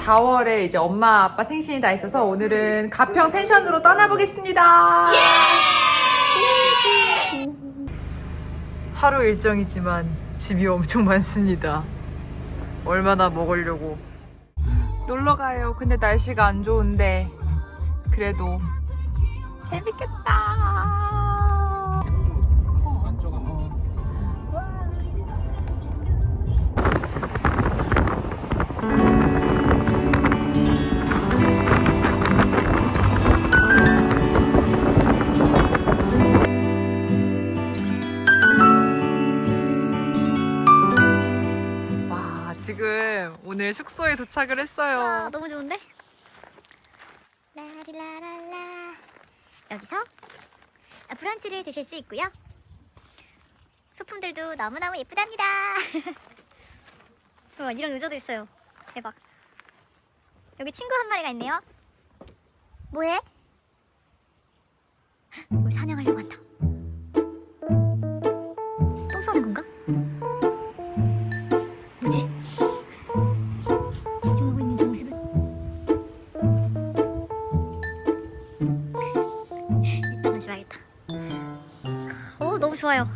4월에 이제 엄마 아빠 생신이 다 있어서 오늘은 가평 펜션으로 떠나보겠습니다. 하루 일정이지만 짐이 엄청 많습니다. 얼마나 먹으려고. 놀러 가요. 근데 날씨가 안 좋은데 그래도 재밌겠다. 지금 오늘 숙소에 도착을 했어요. 아, 너무 좋은데? 라리라랄라. 여기서 브런치를 드실 수 있고요. 소품들도 너무너무 예쁘답니다. 와, 이런 의자도 있어요. 대박. 여기 친구 한 마리가 있네요. 뭐해? 뭘 사냥하려고 한다. 똥 싸는 건가? 뭐지? 집중하고 있는 저 모습은 이따 다시 봐야겠다. 오, 너무 좋아요.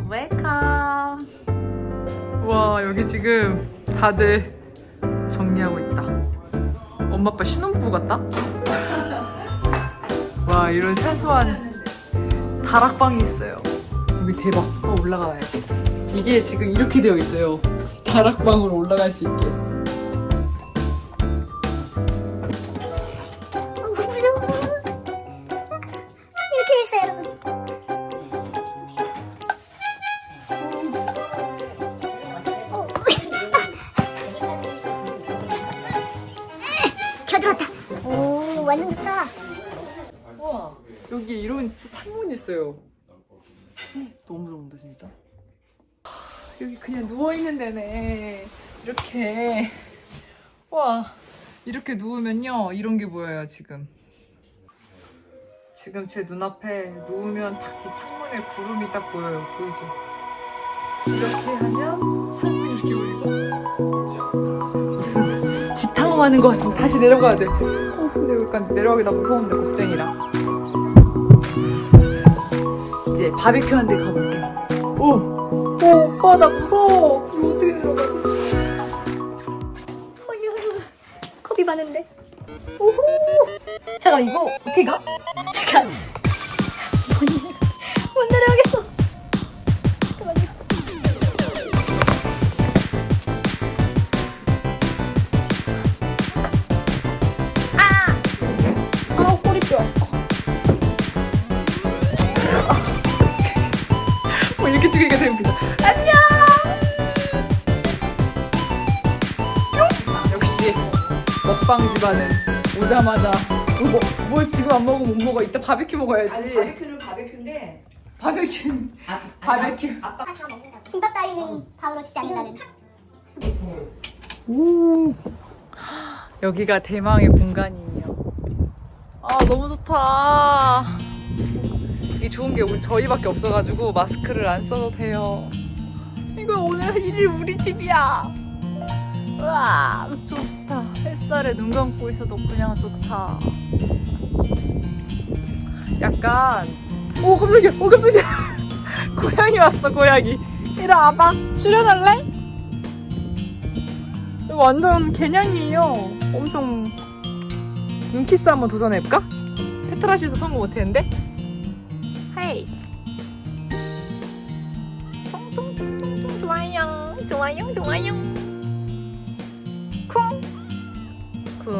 웰컴. 와, 여기 지금 다들 정리하고 있다. 엄마 아빠 신혼부부 같다? 와, 이런 사소한 다락방이 있어요. 여기 대박. 올라가 봐야지. 이게 지금 이렇게 되어 있어요. 다락방으로 올라갈 수 있게. 무서워. 이렇게 있어요, 여러분. 겨들었다. 오, 완전 좋다. 와, 여기 이런 창문이 있어요. 너무 좋은데 진짜. 여기 그냥 누워있는 데네. 이렇게. 와, 이렇게 누우면요 이런 게 보여요. 지금 제 눈앞에 누우면 딱 이 창문에 구름이 딱 보여요. 보이죠? 이렇게 하면 창문이 이렇게 보이고. 무슨 집 탐험하는 것 같은데 다시 내려가야 돼. 근데 여기까지 내려가기 나 무서운데 겁쟁이라. 이제 바비큐 한 데 가볼게. 오, 오빠 나 무서워. 이거 어떻게 내려가지? 어휴, 겁이 많은데. 오호. 잠깐, 이거 어떻게 가? 잠깐. 못 내려가겠어. 잠깐만요. 꼬리뼈. 이렇게 찍으니까 되게 웃기다. 안녕! 역시 먹방 집안은 오자마자 뭘 지금 안 먹으면 못 먹어. 이따 바비큐 먹어야지. 아니, 바비큐는 바비큐인데 바비큐는 바비큐. 아빠가 다 먹는다. 김밥 따위는 밥으로 치지 않는다는. 오, 여기가 대망의 공간이에요. 아, 너무 좋다. 이게 좋은 게 저희밖에 없어가지고 마스크를 안 써도 돼요. 이거 오늘 일일 우리 집이야. 우와, 좋다. 햇살에 눈 감고 있어도 그냥 좋다. 약간 오, 깜짝이야. 오, 깜짝이야. 고양이 왔어. 고양이. 이리 와봐. 출연할래? 이거 완전 개냥이에요. 엄청. 눈키스 한번 도전해볼까? 페트라시에서 성공 못했는데? 헤이. 통통통통통. 좋아요. 좋아요. 좋아요. 쿵. 쿵.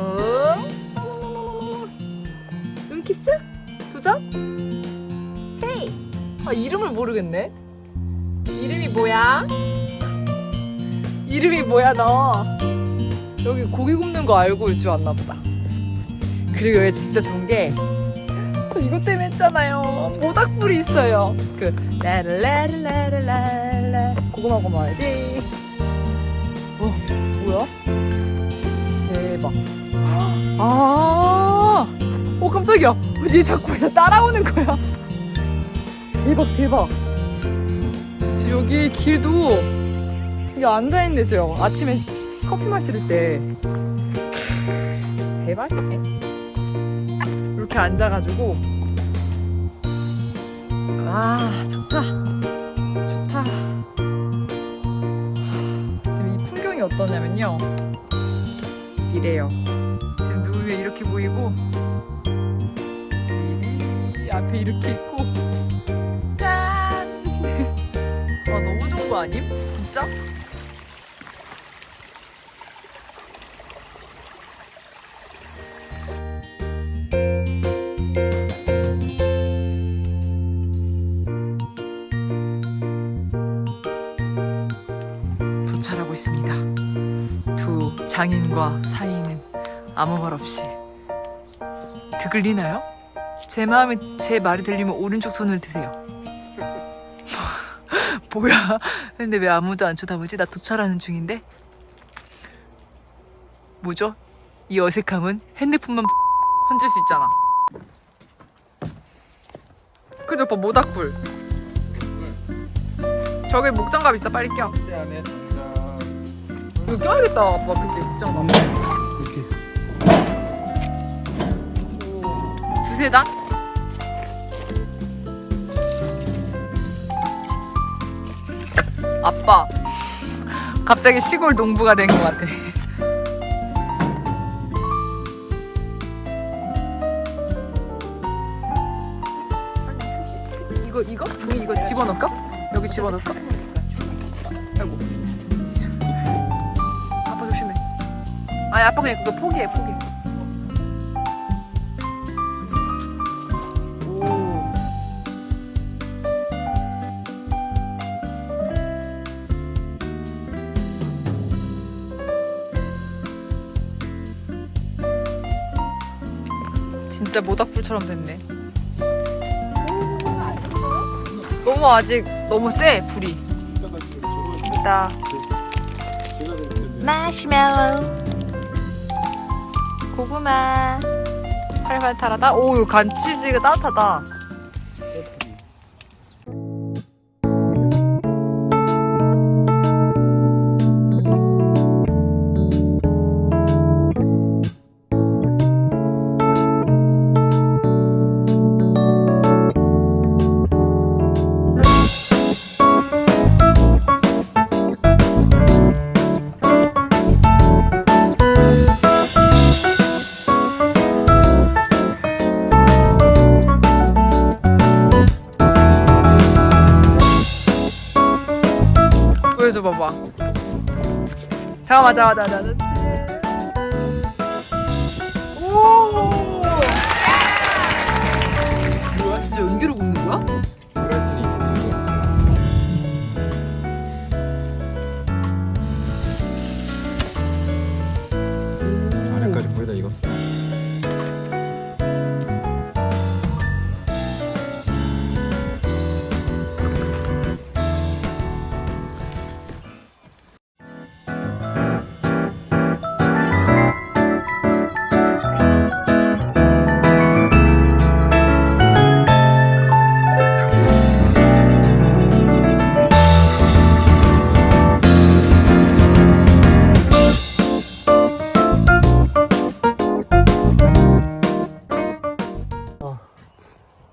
눈키스? 도전? 헤이. 아, 이름을 모르겠네. 이름이 뭐야? 이름이 뭐야 너? 여기 고기 굽는 거 알고 올 줄 아나 보다. 그리고 여기 진짜 좋은 게 저 이것 때문에 했잖아요. 모닥불이 있어요. 그 라라라라라라 고구마 먹어야지. 뭐야? 대박. 아, 오 깜짝이야. 얘 자꾸 나 따라오는 거야. 대박 대박. 지금 여기 길도 이게 앉아있는 데서요. 아침에 커피 마실 때 대박이네. 이렇게 앉아가지고 아 좋다 좋다. 지금 이 풍경이 어떠냐면요, 이래요. 지금 누우면 이렇게 보이고 이 앞에 이렇게 있고 짠. 와 너무 좋은 거 아님? 진짜? 도착하고 있습니다. 두 장인과 사이는 아무 말 없이. 들리나요? 제 말이 들리면 오른쪽 손을 드세요. 뭐야? 근데 왜 아무도 안 쳐다보지? 나 도착하는 중인데? 뭐죠? 이 어색함은 핸드폰만 흔들 수 있잖아. 그죠 오빠, 모닥불. 저기 목장갑 있어, 빨리 껴. 안에 당장 이거 껴야겠다 아빠, 그치? 목장갑. 이렇게 오, 두세 단? 아빠 갑자기 시골 농부가 된 것 같아. 이거 종이 이거 집어넣을까? 여기 집어넣을까? 아이고. 아빠 조심해. 아니 아빠 그냥 그거 포기해. 오. 진짜 모닥불처럼 됐네. 너무 아직 너무 세 불이. 있다. 마시멜로, 고구마, 활활탈하다. 오, 간치즈가 따뜻하다. 보여줘 봐봐. 잠깐만. 오. 뭐야? 진짜 연기로 굽는 거야? 프라이팬이 있는 거. 안에까지 거의 다 익었어.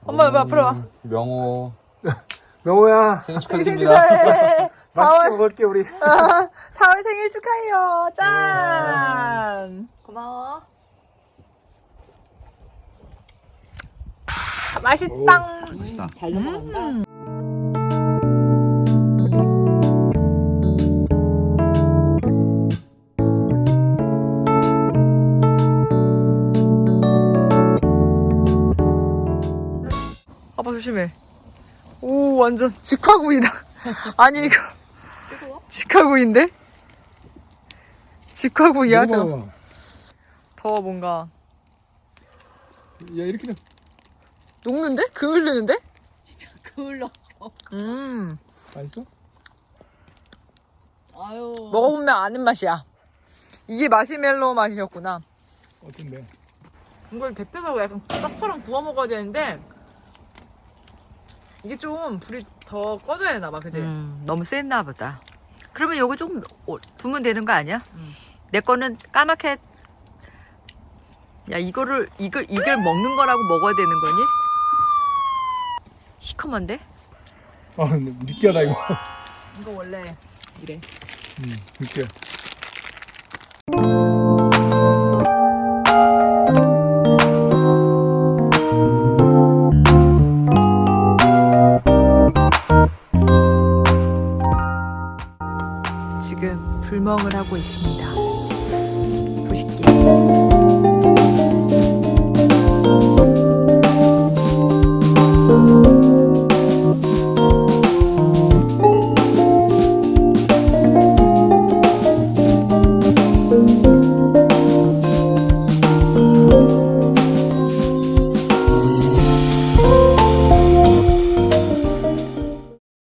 엄마 왜 앞으로 와? 명호 명호야, 생일 생일 축하드립니다. 축하해. 맛있게 4월 먹을게 우리. 4월 생일 축하해요. 짠. 고마워. 맛있다. 맛있다. 잘 넘어간다. 아빠 조심해. 오 완전 직화구이다. 아니 이거 뜨거워? 직화구이인데? 직화구이야 저. 먹어봐. 더 뭔가 야 이렇게 녹는데? 그을르는데? 진짜 그을렀어. 맛있어? 아유. 먹어보면 아는 맛이야. 이게 마시멜로 맛이었구나. 이게 좀 불이 더 꺼져야 되나 봐, 그지? 너무 셌나 보다. 그러면 요거 좀 두면 되는 거 아니야? 음. 내 거는 까맣게. 야, 이걸 먹는 거라고 먹어야 되는 거니? 시커먼데? 아 근데 느끼하다 이거. 이거 원래 이래. 느끼해. 지금 불멍을 하고 있습니다.